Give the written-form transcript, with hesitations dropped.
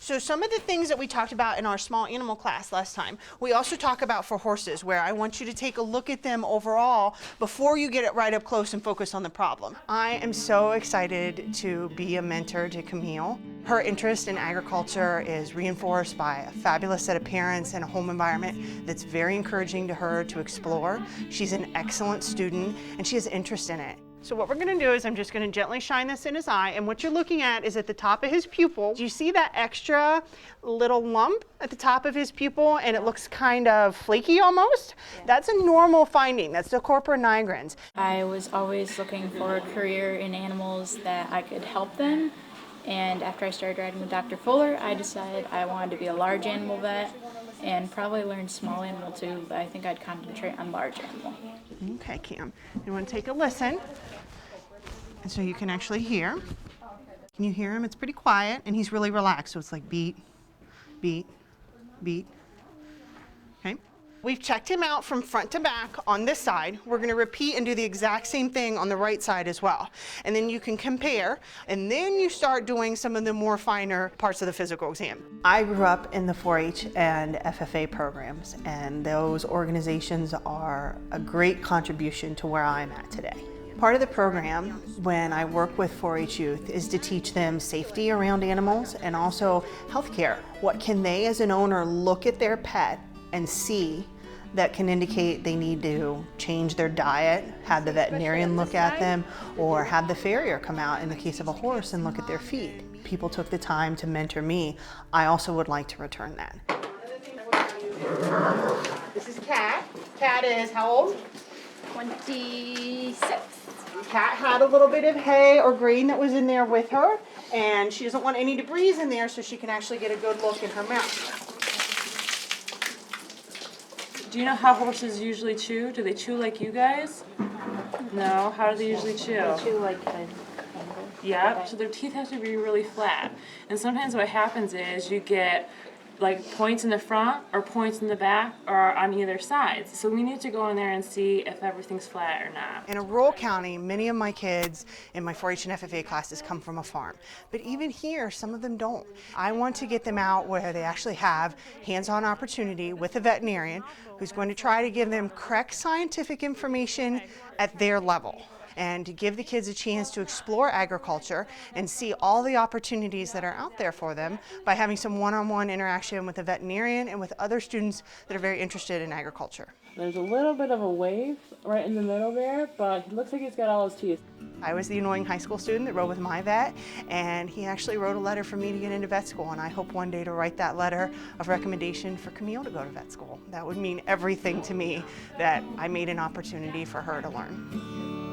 So some of the things that we talked about in our small animal class last time, we also talk about for horses, where I want you to take a look at them overall before you get it right up close and focus on the problem. I am so excited to be a mentor to Camille. Her interest in agriculture is reinforced by a fabulous set of parents and a home environment that's very encouraging to her to explore. She's an excellent student and she has interest in it. So what we're going to do is I'm just going to gently shine this in his eye, and what you're looking at is at the top of his pupil. Do you see that extra little lump at the top of his pupil, and it looks kind of flaky almost? Yeah. That's a normal finding. That's the corpora nigrans. I was always looking for a career in animals that I could help them, and after I started riding with Dr. Fuller, I decided I wanted to be a large animal vet and probably learn small animal too, but I think I'd concentrate on large animal. Okay, Cam, you want to take a listen, and so you can actually hear. Can you hear him? It's pretty quiet, and he's really relaxed, so it's like beat, beat, beat. Okay. We've checked him out from front to back on this side. We're going to repeat and do the exact same thing on the right side as well. And then you can compare, and then you start doing some of the more finer parts of the physical exam. I grew up in the 4-H and FFA programs, and those organizations are a great contribution to where I'm at today. Part of the program when I work with 4-H youth is to teach them safety around animals and also healthcare. What can they as an owner look at their pet and see that can indicate they need to change their diet, have the veterinarian look at them, or have the farrier come out in the case of a horse and look at their feet. People took the time to mentor me. I also would like to return that. This is Kat. Kat is how old? 26. Kat had a little bit of hay or grain that was in there with her, and she doesn't want any debris in there so she can actually get a good look in her mouth. Do you know how horses usually chew? Do they chew like you guys? No. How do they usually chew? They chew like Yep. So their teeth have to be really flat. And sometimes what happens is you get like points in the front or points in the back or on either side. So we need to go in there and see if everything's flat or not. In a rural county, many of my kids in my 4-H and FFA classes come from a farm. But even here, some of them don't. I want to get them out where they actually have hands-on opportunity with a veterinarian who's going to try to give them correct scientific information at their level, and to give the kids a chance to explore agriculture and see all the opportunities that are out there for them by having some one-on-one interaction with a veterinarian and with other students that are very interested in agriculture. There's a little bit of a wave right in the middle there, but it looks like he's got all his teeth. I was the annoying high school student that rode with my vet, and he actually wrote a letter for me to get into vet school, and I hope one day to write that letter of recommendation for Camille to go to vet school. That would mean everything to me that I made an opportunity for her to learn.